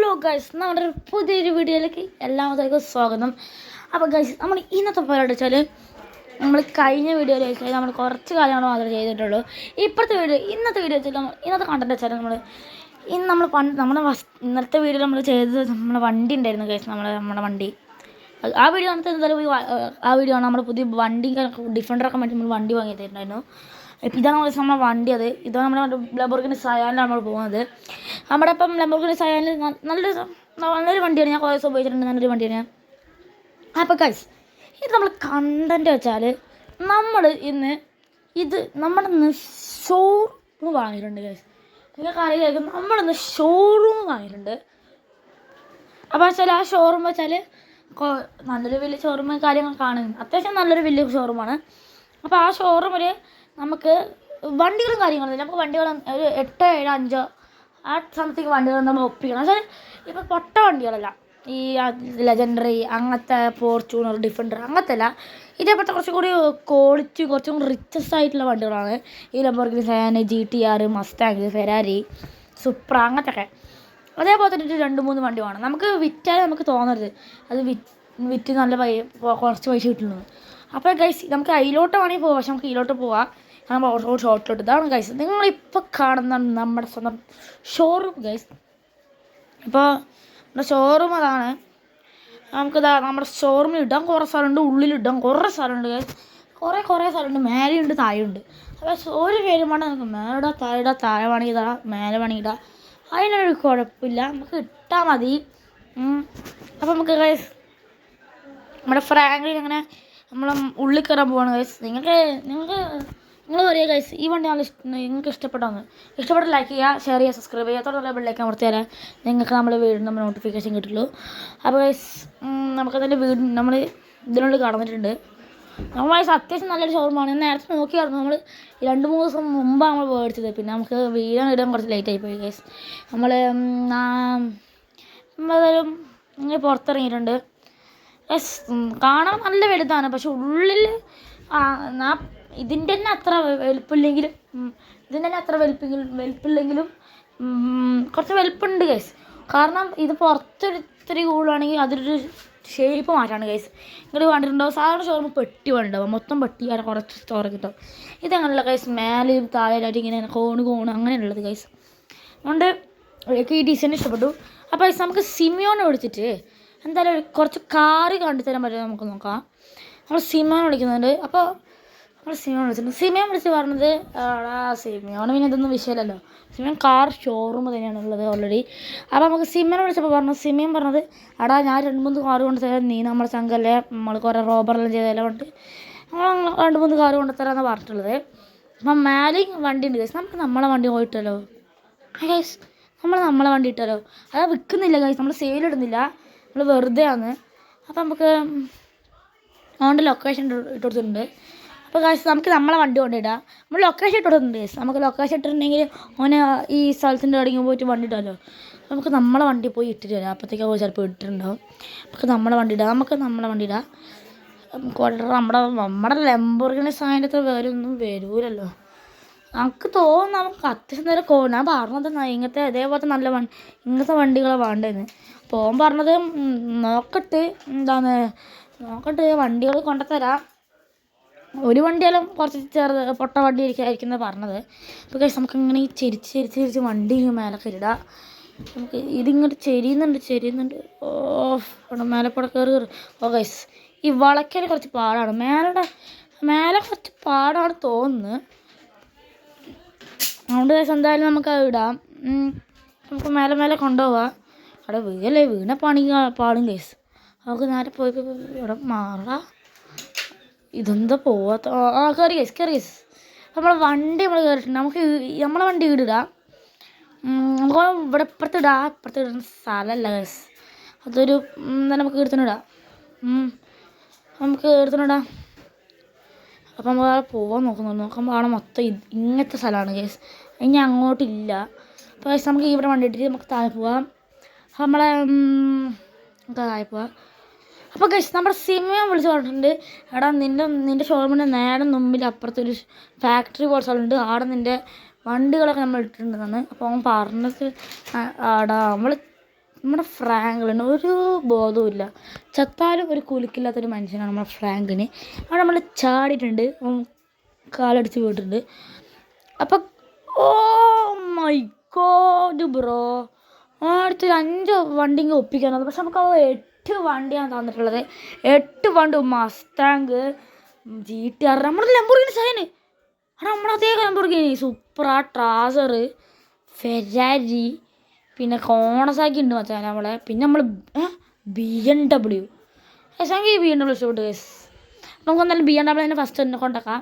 Hello guys, നമ്മുടെ പുതിയൊരു വീഡിയോയിലേക്ക് എല്ലാവർക്കും സ്വാഗതം. അപ്പോൾ ഗൈസ്, നമ്മൾ ഇന്നത്തെ പരിപാടി വെച്ചാൽ നമ്മൾ കഴിഞ്ഞ വീഡിയോയിൽ വെച്ചാൽ നമ്മൾ കുറച്ച് കാര്യങ്ങൾ മാത്രമേ ചെയ്തിട്ടുള്ളൂ. ഇന്നത്തെ വീഡിയോ വെച്ചാൽ ഇന്നത്തെ കണ്ടന്റ് വെച്ചാൽ ഇന്നത്തെ വീഡിയോയിൽ നമ്മൾ ചെയ്തത് നമ്മുടെ വണ്ടി ഉണ്ടായിരുന്നു ഗൈസ്. നമ്മുടെ വണ്ടി ആ വീഡിയോ കണ്ടിട്ട് എന്തായാലും ആ വീഡിയോ ആണ് നമ്മൾ പുതിയ വണ്ടി ഡിഫൻഡറൊക്കെ വേണ്ടി നമ്മൾ വണ്ടി വാങ്ങി തരുന്നുണ്ടായിരുന്നു. ഇതാണ് നമ്മുടെ വണ്ടി. ഇതാണ് നമ്മുടെ ലംബോർഗിനി സയാനിലാണ് നമ്മൾ പോകുന്നത്. നമ്മുടെ ഇപ്പം ലംബോർഗിനി സയാനിൽ നല്ലൊരു വണ്ടിയാണ്. ഞാൻ കുറേ ദിവസം ഉപയോഗിച്ചിട്ടുണ്ട്. നല്ലൊരു വണ്ടിയാണ്. അപ്പോൾ ഗൈസ്, ഇത് നമ്മൾ കണ്ടൻറ്റ് വെച്ചാൽ നമ്മുടെ ഷോറൂം വാങ്ങിയിട്ടുണ്ട് ഗൈസ്. നിങ്ങൾക്ക് അറിയാമായിരിക്കും, നമ്മളിന്ന് ഷോറൂം വാങ്ങിയിട്ടുണ്ട്. അപ്പോൾ വെച്ചാൽ ആ ഷോറൂം വെച്ചാൽ നല്ലൊരു വലിയ ഷോറൂം കാര്യങ്ങളൊക്കെയാണ്. അത്യാവശ്യം നല്ലൊരു വലിയ ഷോറൂമാണ്. അപ്പോൾ ആ ഷോറൂമിൽ നമുക്ക് വണ്ടികളും കാര്യങ്ങളും നമുക്ക് വണ്ടികൾ ഒരു 8, 7, 5 ആ സംതിങ് വണ്ടികൾ നമ്മൾ ഒപ്പിക്കണം. വെച്ചാൽ ഇപ്പോൾ പൊട്ട വണ്ടികളല്ല, ഈ ലെജൻഡറി അങ്ങനത്തെ ഫോർച്യൂണർ ഡിഫൻഡർ അങ്ങനത്തെ അല്ല. ഇതേപോലത്തെ കുറച്ചും കൂടി ക്വാളിറ്റി കുറച്ചും കൂടി റിച്ചസ്റ്റ് ആയിട്ടുള്ള വണ്ടികളാണ് ഈ Lamborghini Sian, GTR, Mustang, Ferrari, Supra അങ്ങനത്തെയൊക്കെ. അതേപോലെ തന്നെ 2-3 വണ്ടി വേണം. നമുക്ക് വിറ്റാൽ നമുക്ക് തോന്നരുത് അത് വിറ്റ് നല്ല കുറച്ച് പൈസ കിട്ടുന്നത്. അപ്പോൾ ഗൈസ്, നമുക്ക് അതിലോട്ട് വേണമെങ്കിൽ പോകാം. പക്ഷെ നമുക്ക് ഇതിലോട്ട് പോവാം. നമ്മൾ ഷോർട്ടിലോട്ട്. ഇതാണ് ഗൈസ് നിങ്ങളിപ്പോൾ കാണുന്ന നമ്മുടെ സ്വന്തം ഷോറൂം ഗൈസ്. ഇപ്പോൾ നമ്മുടെ ഷോറൂം അതാണ്. നമുക്കിതാ നമ്മുടെ ഷോറൂമിൽ ഇടാൻ കുറേ സ്ഥലമുണ്ട്, ഉള്ളിലിടാൻ കുറേ സ്ഥലമുണ്ട് ഗൈസ്. കുറേ സ്ഥലമുണ്ട്. മേലെയുണ്ട്, താഴെയുണ്ട്. അപ്പോൾ ഒരു പേരും വേണ്ട നമുക്ക് മേലിടാം, താഴെ വേണമെങ്കിൽ ഇടാം, മേലെ വേണമെങ്കിൽ ഇടാം. അതിനൊരു കുഴപ്പമില്ല, നമുക്ക് ഇട്ടാൽ മതി. അപ്പോൾ നമുക്ക് ഗൈസ് നമ്മുടെ ഫ്രാങ്ക്ലിൻ അങ്ങനെ നമ്മൾ ഉള്ളിൽ കയറാൻ പോവാണ് ഗൈസ്. നിങ്ങൾ പറയുക ഗൈസ്, ഈ വണ്ടി നിങ്ങൾക്ക് ഇഷ്ടപ്പെട്ടാന്ന്. ഇഷ്ടപ്പെട്ട ലൈക്ക് ചെയ്യുക, ഷെയർ ചെയ്യുക, സബ്സ്ക്രൈബ് ചെയ്യുക, തൊട്ടുള്ള ബെല്ലൈക്കൻ അമർത്തിയാലേ നിങ്ങൾക്ക് നമ്മൾ വീടിന് നമ്മൾ നോട്ടിഫിക്കേഷൻ കിട്ടുള്ളൂ. അപ്പോൾ ഗൈസ്, നമുക്കതിൻ്റെ നമ്മൾ ഇതിനുള്ളിൽ കടന്നിട്ടുണ്ട്. നമ്മൾ ഗൈസ് അത്യാവശ്യം നല്ലൊരു ഷോറൂമാണ്. നേരത്തെ നോക്കിയായിരുന്നു. നമ്മൾ 2-3 ദിവസം മുമ്പാണ് നമ്മൾ മേടിച്ചത്. പിന്നെ നമുക്ക് ഇടാൻ കുറച്ച് ലേറ്റായി പോയി ഗൈസ്. നമ്മളേതായാലും ഇങ്ങനെ പുറത്തിറങ്ങിയിട്ടുണ്ട്. യെസ്, കാണാൻ നല്ല വലുതാണ്. പക്ഷെ ഉള്ളിൽ ഇതിൻ്റെ തന്നെ അത്ര വലുപ്പില്ലെങ്കിലും കുറച്ച് വലുപ്പമുണ്ട് ഗൈസ്. കാരണം ഇത് പുറത്തൊരിത്തിരി കൂടുതലാണെങ്കിൽ അതിലൊരു ഷേപ്പ് മാറ്റാണ് ഗൈസ്. ഇങ്ങോട്ട് കണ്ടിട്ടുണ്ടാവും. സാധാരണ ഷോറൂം പെട്ടി വേണ്ടാവും, മൊത്തം പെട്ടി ആണ്, കുറച്ച് സ്റ്റോറൊക്കെ കിട്ടും. ഇതങ്ങനെയുള്ള ഗൈസ്, മേലെയും താഴെയായിട്ട് ഇങ്ങനെ കോണ് അങ്ങനെയുള്ളത് ഗൈസ്. അതുകൊണ്ട് എനിക്ക് ഈ ഡിസൈൻ ഇഷ്ടപ്പെട്ടു. അപ്പോൾ ഗൈസ്, നമുക്ക് സിമിയോനെ വിളിച്ചിട്ട് എന്തായാലും കുറച്ച് കാറ് കണ്ടുതരാൻ പറ്റുമോ നമുക്ക് നോക്കാം. നമ്മൾ സിമിയോനെ വിളിക്കുന്നുണ്ട്. അപ്പോൾ നമ്മൾ സിമിയോൻ വിളിച്ചിട്ടുണ്ട്. സിമിയോൻ വിളിച്ച് പറഞ്ഞത് സിമിയോന് പിന്നെ ഇതൊന്നും വിഷയമല്ലല്ലോ. സിമിയോൻ കാർ ഷോറൂം തന്നെയാണ് ഉള്ളത് ഓൾറെഡി. അപ്പോൾ നമുക്ക് സിമിയോനെ വിളിച്ചപ്പോൾ സിമിയോൻ പറഞ്ഞത് ഞാൻ 2-3 കാറ് കൊണ്ട് തരാം, നീ നമ്മുടെ സംഘമല്ലേ, നമ്മൾ കുറേ റോബറെല്ലാം ചെയ്തതെല്ലാം കൊണ്ട് നമ്മൾ 2-3 കാറ് കൊണ്ട് തരാമെന്നാണ് പറഞ്ഞിട്ടുള്ളത്. അപ്പം മേലെയും വണ്ടി ഉണ്ട് ഗൈസ്. നമുക്ക് നമ്മളെ വണ്ടി പോയിട്ടല്ലോ ഗൈസ്. നമ്മളെ വണ്ടി ഇട്ടല്ലോ. അത് വിൽക്കുന്നില്ല ഗൈസ്, നമ്മൾ സെയിലിടുന്നില്ല, നമ്മൾ വെറുതെ ആണ്. അപ്പം നമുക്ക് അതുകൊണ്ട് ലൊക്കേഷൻ ഇട്ട് കൊടുത്തിട്ടുണ്ട്. അപ്പോൾ ഗൈസ്, നമുക്ക് നമ്മളെ വണ്ടി കൊണ്ടിടാം. നമ്മൾ ലൊക്കേഷൻ ഇട്ട് കൊടുത്തിട്ടുണ്ട് ഗൈസ്. നമുക്ക് ലൊക്കേഷൻ ഇട്ടിട്ടുണ്ടെങ്കിൽ ഓനെ ഈ സ്ഥലത്തിൻ്റെ എവിടെയെങ്കിലും പോയിട്ട് വണ്ടി ഇടാമല്ലോ. നമുക്ക് നമ്മളെ വണ്ടി പോയി ഇട്ടിട്ട് വരാം. അപ്പോഴത്തേക്ക് ചിലപ്പോൾ ഇട്ടിട്ടുണ്ടാവും. നമുക്ക് നമ്മളെ വണ്ടി ഇടാം. നമ്മുടെ ലംബോർഗിനി സയാൻ്റെ അത്ര വേറൊന്നും വരൂലല്ലോ. നമുക്ക് തോന്നുന്നു നമുക്ക് അത്യാവശ്യം നേരം ഞാൻ പറഞ്ഞത് ഇതേപോലത്തെ ഇങ്ങനത്തെ വണ്ടികളാണ് വേണ്ടതെന്ന്. അപ്പോൾ ഓൻ പറഞ്ഞത് നോക്കട്ടെ വണ്ടികൾ കൊണ്ടുതരാം. ഒരു വണ്ടിയെല്ലാം കുറച്ച് പൊട്ട വണ്ടി ആയിരിക്കുന്നത് പറഞ്ഞത്. അപ്പോൾ ഗൈസ്, നമുക്കിങ്ങനെ ഈ ചെരിച്ച് വണ്ടി മേലെ കയറിടാം. നമുക്ക് ഇതിങ്ങോട്ട് ചെരിയുന്നുണ്ട്. മേലെപ്പുറം കയറി. ഓ ഗൈസ്, ഈ വളയ്ക്കൽ കുറച്ച് പാടാണ്. മേലെ കുറച്ച് പാടാണ് തോന്നുന്നത്. അതുകൊണ്ട് ഗൈസ് എന്തായാലും നമുക്ക് ഇടാം. നമുക്ക് മേലെ കൊണ്ടുപോവാം. അവിടെ വീണ പാടും ഗൈസ്. നമുക്ക് നേരെ പോയി ഇവിടെ മാറാം. ഇതെന്താ പോവാത്ത കയറി ഗൈസ്. നമ്മളെ വണ്ടി കയറിയിട്ടുണ്ട്. നമുക്ക് നമ്മളെ വണ്ടി ഇടാം. നമുക്ക് ഇവിടെ ഇപ്പുറത്ത് ഇടുന്ന സ്ഥലമല്ല ഗൈസ്. അതൊരു നമുക്ക് എടുത്തിടാം. അപ്പം നമ്മൾ പോകാൻ നോക്കുമ്പോൾ അവിടെ മൊത്തം ഇങ്ങനത്തെ സ്ഥലമാണ് ഗൈസ്. ഇനി അങ്ങോട്ടില്ല. അപ്പോൾ ഗൈസ്, നമുക്ക് ഇവിടെ വണ്ടി ഇട്ടിട്ട് നമുക്ക് താഴെ പോവാം. അപ്പോൾ ഗൈസ്, നമ്മുടെ സിമിയോൻ വിളിച്ച് പറഞ്ഞിട്ടുണ്ട്, നിൻ്റെ ഷോറൂമിൻ്റെ നേരെ മുമ്പിൽ അപ്പുറത്തൊരു ഫാക്ടറി പോലെ സ്ഥലമുണ്ട്, അവിടെ നിൻ്റെ വണ്ടികളൊക്കെ നമ്മൾ ഇട്ടിട്ടുണ്ടെന്നാണ്. അപ്പോൾ അവൻ പറഞ്ഞത് നമ്മുടെ ഫ്രാങ്ക്ലിന് ഒരു ബോധവുമില്ല, ചത്താലും ഒരു കുലുക്കില്ലാത്തൊരു മനുഷ്യനാണ് നമ്മുടെ ഫ്രാങ്ക്ലിന്. അവിടെ നമ്മൾ ചാടിയിട്ടുണ്ട്, കാലടിച്ച് പോയിട്ടുണ്ട്. അപ്പം ഓ മൈ ഗോഡ് ബ്രോ, അടുത്തൊരു 5 വണ്ടി ഇങ്ങനെ ഒപ്പിക്കാനുള്ളത്. പക്ഷെ നമുക്ക് 8 വണ്ടിയാണ് തന്നിട്ടുള്ളത്. 8 വണ്ടി, മസ്താങ്ക്, GTR, നമ്മുടെ ലംബോർഗിനി സൈന്, നമ്മളതേ ലംബോർഗിനി സൂപ്പർ, ട്രാസർ, ഫെരാരി, പിന്നെ കോണസാക്കി ഉണ്ട് മച്ചാൻ നമ്മളെ. പിന്നെ നമ്മൾ BMW എനിക്ക് ഈ BMW ഇഷ്ടപ്പെട്ടു ഗൈസ്. നമുക്ക് എന്തായാലും BMW തന്നെ ഫസ്റ്റ് തന്നെ കൊണ്ടാക്കാം.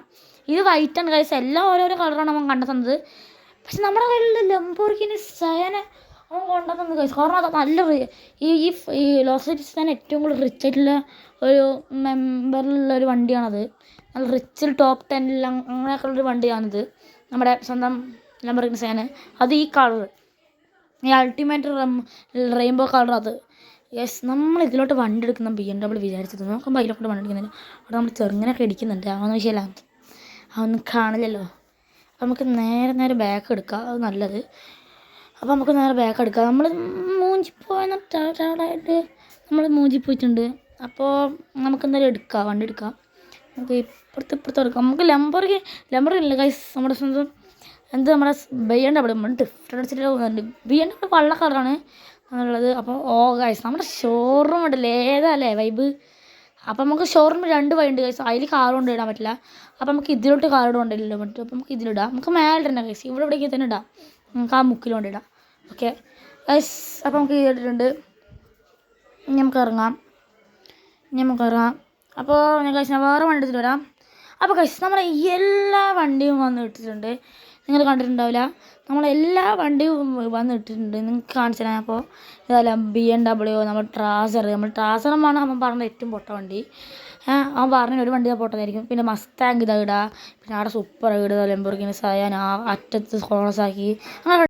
ഇത് വൈറ്റ് ആണ് ഗൈസ്, എല്ലാം ഓരോരോ കളറാണ് അവൻ കണ്ടെത്തുന്നത്. പക്ഷെ നമ്മുടെ കയ്യിലുള്ള ലംബോർഗിനി സൈന അവൻ കൊണ്ടുവന്നത് ഗൈസ്. കാരണം അത് നല്ല ഈ ലോസ് ഏഞ്ചൽസിൽ തന്നെ ഏറ്റവും കൂടുതൽ റിച്ച് ആയിട്ടുള്ള ഒരു മെമ്പറിലുള്ള ഒരു വണ്ടിയാണത്. നല്ല റിച്ചിൽ ടോപ്പ് 10 അങ്ങനെയൊക്കെ ഉള്ളൊരു വണ്ടിയാണിത്, നമ്മുടെ സ്വന്തം ലംബോർഗിനി സൈന. അത് ഈ കളർ, ഈ അൾട്ടിമേറ്റ് റെയിൻബോ കളർ അത്. യെസ്, നമ്മൾ ഇതിലോട്ട് വണ്ടി എടുക്കുന്ന BMW വിചാരിച്ചത് നോക്കുമ്പോൾ അതിലോട്ട് വണ്ടി എടുക്കുന്നില്ല. അവിടെ നമ്മൾ ചെറുങ്ങനൊക്കെ ഇടിക്കുന്നുണ്ട്, അതൊന്നും വിഷയമല്ല, അതൊന്നും കാണില്ലല്ലോ. അപ്പോൾ നമുക്ക് നേരെ ബാക്ക് എടുക്കാം, അത് നല്ലത്. അപ്പോൾ നമുക്ക് നേരെ ബാക്ക് എടുക്കാം. നമ്മൾ മൂഞ്ചിപ്പോയിട്ട് നമ്മൾ മൂഞ്ചിപ്പോയിട്ടുണ്ട്. അപ്പോൾ നമുക്ക് എന്തായാലും എടുക്കാം, വണ്ടി എടുക്കാം. നമുക്ക് ഇപ്പുറത്ത് എടുക്കാം. നമുക്ക് ലംബോർഗിനി ഇല്ല ഗൈസ്, നമ്മുടെ സ്വന്തം നമ്മുടെ BMW ഡിഫറെൻ്റ് അടിച്ചിട്ട് പോകുന്നുണ്ട്. BMW വെള്ള കളറാണ് ഉള്ളത്. അപ്പോൾ ഗൈസ് നമ്മുടെ ഷോറൂം ഉണ്ടല്ലേ, ഏതല്ലേ വൈബ്. അപ്പോൾ നമുക്ക് ഷോറൂമിൽ 2 വഴി ഉണ്ട് ഗൈസ്, അതിൽ കാർ കൊണ്ട് ഇടാൻ പറ്റില്ല. അപ്പോൾ നമുക്ക് ഇതിലോട്ട് കാർ കൊണ്ടില്ലല്ലോ പറ്റും. അപ്പോൾ നമുക്ക് ഇതിലിടാം, നമുക്ക് മേലെ തന്നെ ഗൈസ്, ഇവിടെ ഇവിടേക്ക് തന്നെ ഇടാം, നമുക്ക് ആ മുക്കിലോണ്ട് ഇടാം. ഓക്കെ ഗൈസ്, അപ്പോൾ നമുക്ക് ഇതിട്ടുണ്ട്. ഇനി നമുക്ക് ഇറങ്ങാം. അപ്പോൾ ഗൈസ് ഞാൻ വേറെ വണ്ടി എടുത്തിട്ട് വരാം. അപ്പോൾ ഗൈസ് നമ്മുടെ എല്ലാ വണ്ടിയും വന്ന് ഇട്ടിട്ടുണ്ട്, നിങ്ങൾ കണ്ടിട്ടുണ്ടാവില്ല. നമ്മളെല്ലാ വണ്ടിയും വന്ന് ഇട്ടിട്ടുണ്ട്, നിങ്ങൾക്ക് കാണിച്ചു തരാം. അപ്പോൾ ഇതല്ല BMW, നമ്മൾ ട്രാസറുമാണ് അവൻ പറഞ്ഞ ഏറ്റവും പൊട്ട വണ്ടി. അവൻ പറഞ്ഞ ഒരു വണ്ടി പൊട്ടതായിരിക്കും. പിന്നെ മസ്താങ്ക് ഇതാ ഇടുക, പിന്നെ അവിടെ സൂപ്പർ ഇടുക, ലംബോർഗിനി സയാൻ ആ അറ്റത്ത് കോണസാക്കി അങ്ങനെ